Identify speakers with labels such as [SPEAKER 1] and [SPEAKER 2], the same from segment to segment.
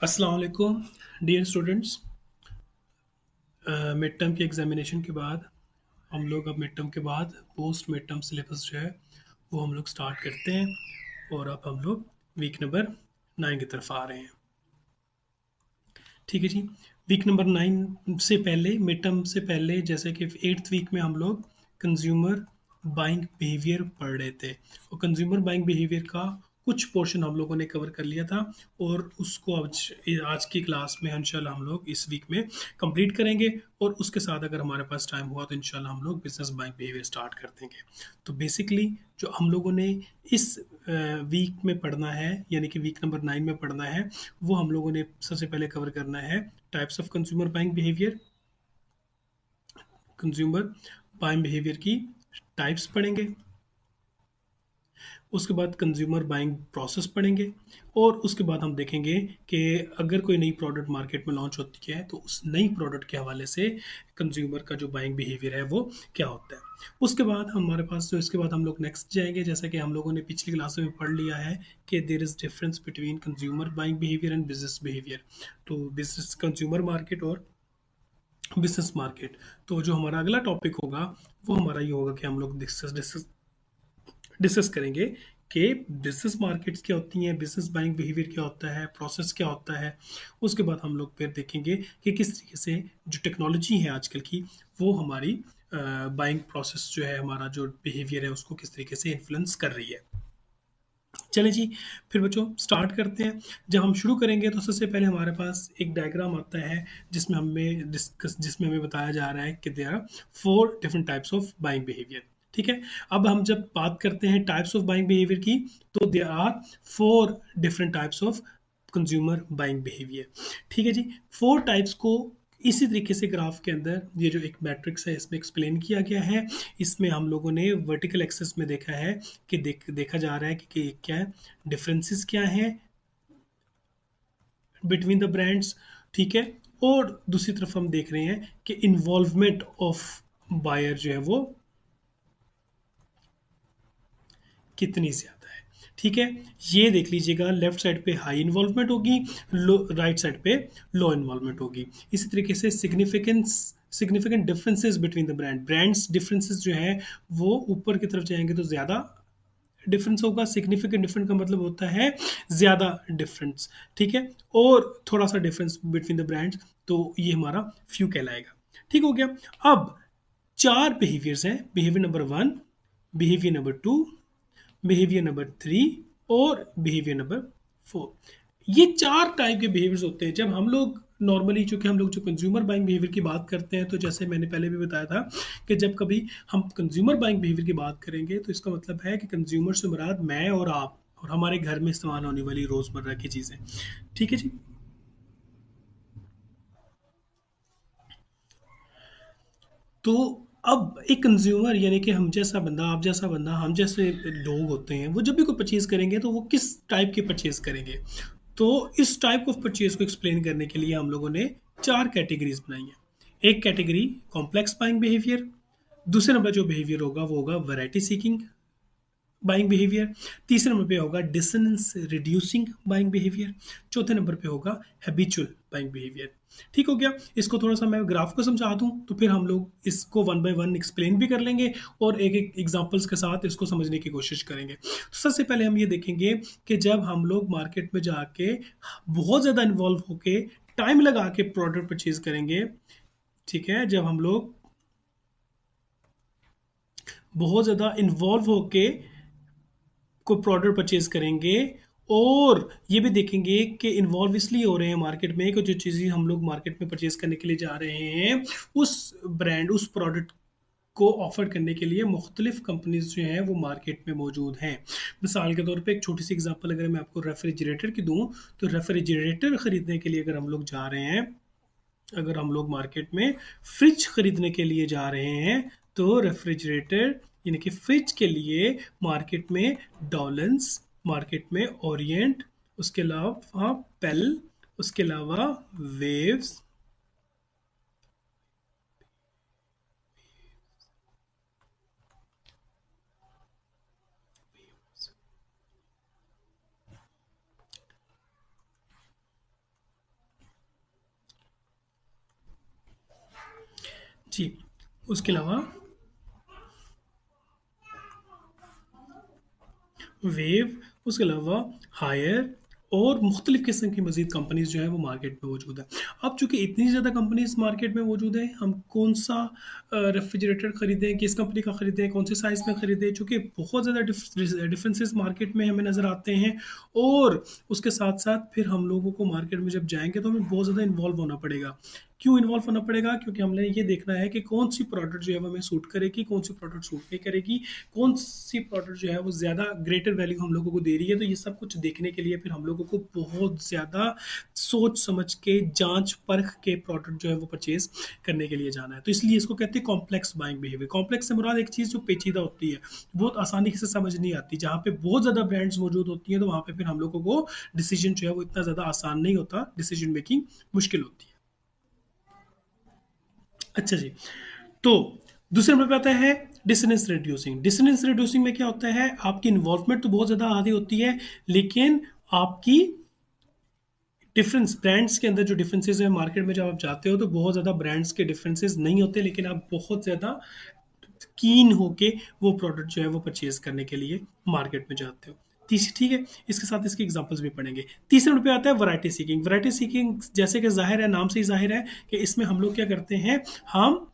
[SPEAKER 1] अस्सलाम वालेकुम dear students. Mid term के एग्जामिनेशन के बाद हम लोग अब मिड टर्म के बाद पोस्ट मिड टर्म सिलेबस जो है वो हम लोग स्टार्ट करते हैं। और अब हम लोग वीक नंबर 9 की तरफ आ रहे हैं। ठीक है जी। वीक नंबर 9 से पहले, मिड टर्म से पहले, जैसे कि 8th वीक में हम लोग कंज्यूमर बाइंग बिहेवियर पढ़ रहे थे और कंज्यूमर बाइंग बिहेवियर का कुछ पोर्शन हम लोगों ने कवर कर लिया था। और उसको आज आज की क्लास में इंशाल्लाह हम लोग इस वीक में कंप्लीट करेंगे। और उसके साथ अगर हमारे पास टाइम हुआ तो इंशाल्लाह हम लोग बिजनेस बाइंग बिहेवियर स्टार्ट कर देंगे। तो बेसिकली जो हम लोगों ने इस वीक में पढ़ना है, यानी कि वीक नंबर 9 में पढ़ना है, वो हम लोगों ने सबसे पहले कवर करना है types of consumer buying behaviour. Consumer buying behaviour की टाइप्स पढ़ेंगे। उसके बाद कंज्यूमर बाइंग प्रोसेस पढ़ेंगे। और उसके बाद हम देखेंगे कि अगर कोई नई प्रोडक्ट मार्केट में लॉन्च होती है तो उस नई प्रोडक्ट के हवाले से कंज्यूमर का जो बाइंग बिहेवियर है वो क्या होता है। उसके बाद हमारे पास जो इसके बाद हम लोग नेक्स्ट जाएंगे, जैसा कि हम लोगों ने पिछली क्लास में पढ़ लिया है कि there is difference between consumer buying behaviour and business behaviour. तो बिजनेस कंज्यूमर मार्केट और बिजनेस मार्केट। तो जो हमारा अगला टॉपिक होगा वो हमारा ये होगा कि हम लोग डिस्कस डिस्कस डिस्कस करेंगे कि बिजनेस मार्केट्स क्या होती हैं, बिजनेस बाइंग बिहेवियर क्या होता है, प्रोसेस क्या होता है। उसके बाद हम लोग फिर देखेंगे कि किस तरीके से जो टेक्नोलॉजी है आजकल की वो हमारी बाइंग प्रोसेस जो है, हमारा जो बिहेवियर है उसको किस तरीके से इन्फ्लुएंस कर रही है। चलें जी, फिर बच्चों स्टार्ट करते हैं। जब हम शुरू करेंगे तो सबसे पहले हमारे पास एक डायग्राम आता है जिसमें हमें बताया जा रहा है कि there are 4 different types of buying behaviour. ठीक है। अब हम जब बात करते हैं टाइप्स ऑफ बाइंग बिहेवियर की, तो there are 4 different types of consumer buying behaviour. ठीक है जी। 4 टाइप्स को इसी तरीके से ग्राफ के अंदर ये जो एक मैट्रिक्स है इसमें एक्सप्लेन किया गया है। इसमें हम लोगों ने वर्टिकल एक्सेस में देखा है कि देखा जा रहा है कि क्या है, डिफरेंसेस क्या हैं बिटवीन द ब्रांड्स। ठीक है। और दूसरी तरफ हम देख रहे हैं कि इन्वॉल्वमेंट ऑफ बायर जो है वो कितनी ज़्यादा है। ठीक है। ये देख लीजिएगा, लेफ्ट साइड पे हाई इन्वॉल्वमेंट होगी, लो राइट साइड पे लो इन्वॉल्वमेंट होगी। इसी तरीके से significant differences between the brands differences जो है वो ऊपर की तरफ जाएंगे तो ज़्यादा डिफरेंस होगा। सिग्निफिकेंट डिफरेंस का मतलब होता है ज़्यादा डिफरेंस। ठीक है। और थोड़ा सा डिफरेंस बिटवीन द ब्रांड्स तो ये हमारा फ्यू कहलाएगा। ठीक हो गया। अब 4 बिहेवियर्स हैं, behaviour number 1, behaviour number 2, behaviour number 3 और बिहेवियर नंबर 4। ये 4 टाइप के बिहेवियर्स होते हैं। जब हम लोग नॉर्मली, चूंकि हम लोग जो कंज्यूमर बाइंग बिहेवियर की बात करते हैं, तो जैसे मैंने पहले भी बताया था कि जब कभी हम कंज्यूमर बाइंग बिहेवियर की बात करेंगे तो इसका मतलब है कि कंज्यूमर से मुराद मैं और आप और हमारे घर में इस्तेमाल होने वाली रोज़मर्रा की चीज़ें। ठीक है जी। तो अब एक कंज्यूमर यानी कि हम जैसा बंदा, आप जैसा बंदा, हम जैसे लोग होते हैं, वो जब भी कोई परचेज करेंगे तो वो किस टाइप के परचेज करेंगे। तो इस टाइप ऑफ परचेज को एक्सप्लेन करने के लिए हम लोगों ने 4 कैटेगरीज बनाई हैं। एक कैटेगरी कॉम्प्लेक्स बाइंग बिहेवियर, दूसरे नंबर जो बिहेवियर होगा वो होगा वैरायटी सीकिंग बाइंग बिहेवियर, तीसरे नंबर पे होगा डिसनेंस रिड्यूसिंग बाइंग बिहेवियर, चौथे नंबर पे होगा हैबिचुअल बाइंग बिहेवियर। ठीक हो गया। इसको थोड़ा सा मैं ग्राफ को समझा दूं तो फिर हम लोग इसको वन बाय वन एक्सप्लेन भी कर लेंगे और एक एक एग्जांपल्स के साथ इसको समझने की कोशिश करेंगे। तो सबसे पहले हम ये देखेंगे कि जब हम लोग मार्केट में जाके बहुत ज़्यादा इन्वॉल्व होके टाइम लगा के प्रोडक्ट परचेज करेंगे। ठीक है। जब हम लोग बहुत ज़्यादा इन्वॉल्व होके कोई प्रोडक्ट परचेज करेंगे और ये भी देखेंगे कि इन्वॉल्व इसलिए हो रहे हैं मार्केट में कि जो चीज़ें हम लोग मार्केट में परचेज करने के लिए जा रहे हैं उस ब्रांड, उस प्रोडक्ट को ऑफर करने के लिए मुख्तलिफ कंपनीज जो हैं वो मार्केट में मौजूद हैं। मिसाल के तौर पे एक छोटी सी एग्जांपल अगर मैं आपको रेफ्रिजरेटर की दूं, तो रेफ्रिजरेटर खरीदने के लिए अगर हम लोग जा रहे हैं, अगर हम लोग मार्केट में फ्रिज खरीदने के लिए जा रहे हैं तो रेफ्रिजरेटर यानी कि फ्रिज के लिए मार्केट में डॉलन्स, मार्केट में ओरिएंट, उसके अलावा पेल, उसके अलावा वेव्स, जी, उसके अलावा वेव, उसके अलावा हायर और मुख्तलिफ़ किस्म की मज़ीद कंपनीज़ जो है वो मार्केट में मौजूद है। अब चूँकि इतनी ज़्यादा कंपनीज़ मार्केट में मौजूद है, हम कौन-सा रेफ्रिजरेटर खरीदें, किस कंपनी का खरीदें, कौन से साइज़ में खरीदें, चूँकि बहुत ज़्यादा डिफरेंसेस मार्केट में हमें नज़र आते हैं और उसके साथ-साथ फिर हम लोगों को मार्केट में जब जाएँगे तो हमें बहुत ज़्यादा इन्वॉल्व होना पड़ेगा। क्यों इन्वॉल्व होना पड़ेगा? क्योंकि हमने ये देखना है कि कौन-सी प्रोडक्ट जो है वो हमें सूट करेगी, कौन-सी प्रोडक्ट सूट नहीं करेगी, कौन-सी प्रोडक्ट जो है वो ज़्यादा ग्रेटर वैल्यू हम लोगों को दे रही है। तो ये सब कुछ देखने के लिए फिर हम लोगों को बहुत ज़्यादा सोच-समझ के, जाँच-परख के प्रोडक्ट जो है वो परचेज़ करने के लिए जाना है। तो इसलिए इसको कहते हैं कॉम्प्लेक्स बाइंग बिहेवियर। कॉम्प्लेक्स से मुराद एक चीज़ जो पेचीदा होती है, बहुत आसानी से समझ नहीं आती। जहाँ पे बहुत ज़्यादा ब्रांड्स मौजूद होती हैं, तो वहाँ पे फिर हम लोगों को डिसीज़न जो है वो इतना ज़्यादा आसान नहीं होता, डिसीज़न मेकिंग मुश्किल होती है। अच्छा जी, तो दूसरे नंबर पे आता है डिसोनेंस रिड्यूसिंग। डिसोनेंस रिड्यूसिंग में क्या होता है, आपकी इन्वॉल्वमेंट तो बहुत ज़्यादा आधी होती है, लेकिन आपकी डिफरेंस ब्रांड्स के अंदर जो डिफरेंसेस हैं मार्केट में जब आप जाते हो तो बहुत ज़्यादा ब्रांड्स के डिफरेंसेस नहीं होते, लेकिन आप बहुत ज़्यादा कीन होके वो प्रोडक्ट जो है वो परचेज करने के लिए मार्केट में जाते हो। तीसरी ठीक है, इसके साथ इसके एग्जांपल्स भी पढ़ेंगे। तीसरे नंबर पे आता है वैरायटी सीकिंग। वैरायटी सीकिंग जैसे कि ज़ाहिर है, नाम से ही ज़ाहिर है कि इसमें हम लोग क्या करते हैं, हम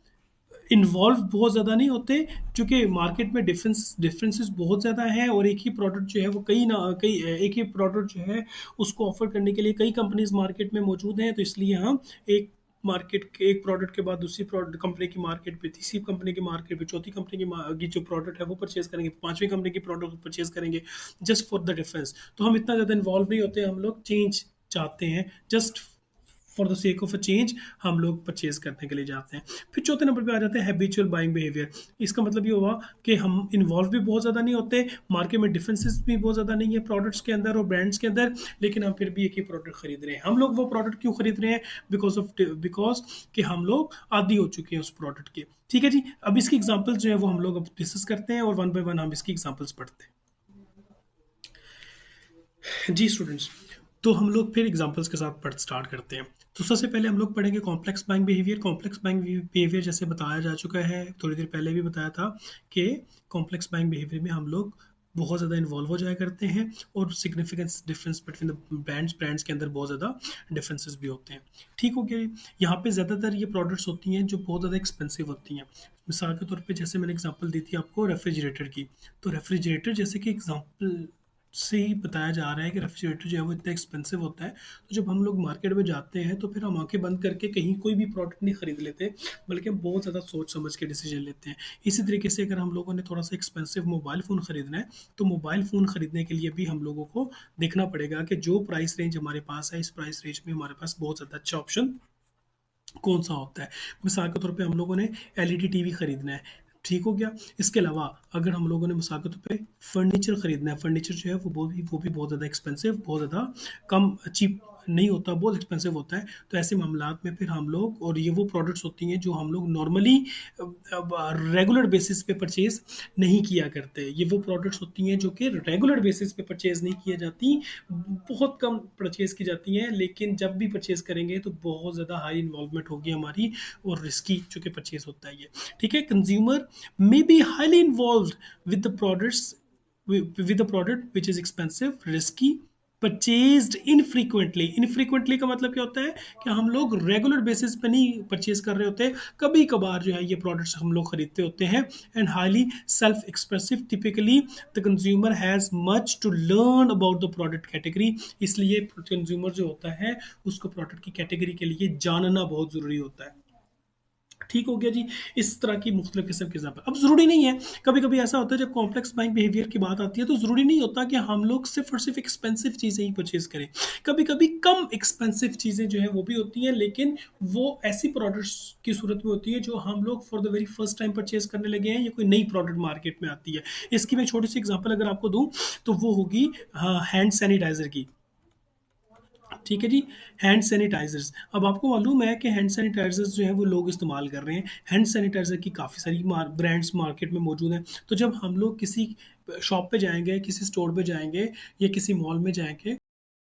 [SPEAKER 1] इन्वॉल्व बहुत ज़्यादा नहीं होते, क्योंकि मार्केट में डिफरेंसेस बहुत ज़्यादा हैं और एक ही प्रोडक्ट जो है वो कई एक ही प्रोडक्ट जो है उसको ऑफर करने के लिए कई कंपनीज मार्केट में मौजूद हैं। तो इसलिए हम एक मार्केट के एक प्रोडक्ट के बाद दूसरी प्रोडक्ट कंपनी की मार्केट पे, तीसरी कंपनी की मार्केट पे, चौथी कंपनी की जो प्रोडक्ट है वो परचेज करेंगे, पांचवी कंपनी की प्रोडक्ट परचेज करेंगे, जस्ट फॉर द डिफरेंस। तो हम इतना ज़्यादा इन्वॉल्व नहीं होते, हम लोग चेंज चाहते हैं, just for the sake of a change हम लोग परचेज करने के लिए जाते हैं। फिर चौथे नंबर पे आ जाते हैं हैबिचुअल बाइंग बिहेवियर। इसका मतलब ये हुआ कि हम इन्वॉल्व भी बहुत ज़्यादा नहीं होते, मार्केट में डिफरेंसेस भी बहुत ज़्यादा नहीं है प्रोडक्ट्स के अंदर और ब्रांड्स के अंदर, लेकिन हम फिर भी एक ही प्रोडक्ट खरीद रहे हैं। हम लोग वो प्रोडक्ट क्यों खरीद रहे हैं? बिकॉज कि हम लोग आदी हो चुके हैं उस प्रोडक्ट के। ठीक है जी, अब इसकी एग्जाम्पल्स जो है वो हम लोग अब डिस्कस करते हैं और वन बाय वन हम इसकी एग्जाम्पल्स पढ़ते हैं। जी स्टूडेंट्स, तो हम लोग फिर एग्जांपल्स के साथ पढ़ स्टार्ट करते हैं। तो सबसे पहले हम लोग पढ़ेंगे complex buying behaviour. Complex buying behaviour जैसे बताया जा चुका है, थोड़ी देर पहले भी बताया था कि कॉम्प्लेक्स बाइंग बिहेवियर में हम लोग बहुत ज़्यादा इन्वॉल्व हो जाया करते हैं और significance difference between the brands के अंदर बहुत ज़्यादा डिफरेंसेस भी होते हैं। ठीक हो गया। यहाँ पे ज़्यादातर ये प्रोडक्ट्स होती हैं जो बहुत ज़्यादा एक्सपेंसिव होती हैं। मिसाल के तौर पे जैसे मैंने एग्जांपल दी थी आपको रेफ्रिजरेटर की, तो रेफ्रिजरेटर जैसे कि एग्जांपल से ही बताया जा रहा है कि रेफ्रिजरेटर जो है वो इतना एक्सपेंसिव होता है, तो जब हम लोग मार्केट में जाते हैं तो फिर हम आंखें बंद करके कहीं कोई भी प्रोडक्ट नहीं खरीद लेते, बल्कि हम बहुत ज़्यादा सोच समझ के डिसीजन लेते हैं। इसी तरीके से अगर हम लोगों ने थोड़ा सा एक्सपेंसिव मोबाइल फ़ोन खरीदना है, तो मोबाइल फ़ोन खरीदने के लिए भी हम लोगों को देखना पड़ेगा कि जो प्राइस रेंज हमारे पास है, इस प्राइस रेंज में हमारे पास बहुत ज़्यादा अच्छा ऑप्शन कौन सा होता है। मिसाल के तौर पे हम लोगों ने एलईडी टीवी खरीदना है, ठीक हो गया। इसके अलावा अगर हम लोगों ने मिसाल के तौर पे फर्नीचर खरीदना है, फर्नीचर जो है वो भी बहुत ज़्यादा एक्सपेंसिव, बहुत ज़्यादा कम चीप नहीं होता, बहुत एक्सपेंसिव होता है। तो ऐसे मामलात में फिर हम लोग, और ये वो प्रोडक्ट्स होती हैं जो हम लोग नॉर्मली रेगुलर बेसिस पे परचेज नहीं किया करते। ये वो प्रोडक्ट्स होती हैं जो कि रेगुलर बेसिस पे परचेज नहीं किया जाती, बहुत कम परचेज की जाती हैं, लेकिन जब भी परचेज करेंगे तो बहुत ज़्यादा हाई इन्वॉल्वमेंट होगी हमारी और रिस्की चूँकि परचेज होता है ये। ठीक है, consumer may be highly involved with the products with a product which is expensive, risky, purchased infrequently. Infrequently का मतलब क्या होता है कि हम लोग रेगुलर बेसिस पे नहीं परचेज कर रहे होते, कभी कभार जो है ये प्रोडक्ट्स हम लोग खरीदते होते हैं। And highly self expressive, typically the consumer has much to learn about the product category. इसलिए कंज्यूमर जो होता है उसको प्रोडक्ट की कैटेगरी के लिए जानना बहुत ज़रूरी होता है। ठीक हो गया जी। इस तरह की मुख्तलिफ किस्म के एग्जाम्पल। अब ज़रूरी नहीं है, कभी कभी ऐसा होता है जब कॉम्प्लेक्स बाइंग बिहेवियर की बात आती है तो ज़रूरी नहीं होता कि हम लोग सिर्फ और सिर्फ एक्सपेंसिव चीज़ें ही परचेज करें। कभी कभी कम एक्सपेंसिव चीज़ें जो है वो भी होती हैं, लेकिन वो ऐसी प्रोडक्ट्स की सूरत में होती है जो हम लोग for the very first time purchase करने लगे हैं, या कोई नई प्रोडक्ट मार्केट में आती है। इसकी मैं छोटी सी एग्जाम्पल अगर आपको दूँ तो वो होगी हैंड सैनिटाइजर की। ठीक है जी, हैंड सैनिटाइजर्स। अब आपको मालूम है कि हैंड सैनिटाइजर्स जो है वो लोग इस्तेमाल कर रहे हैं। हैंड सैनिटाइजर की काफ़ी सारी ब्रांड्स मार्केट में मौजूद हैं। तो जब हम लोग किसी शॉप पे जाएंगे, किसी स्टोर पे जाएंगे या किसी मॉल में जाएंगे,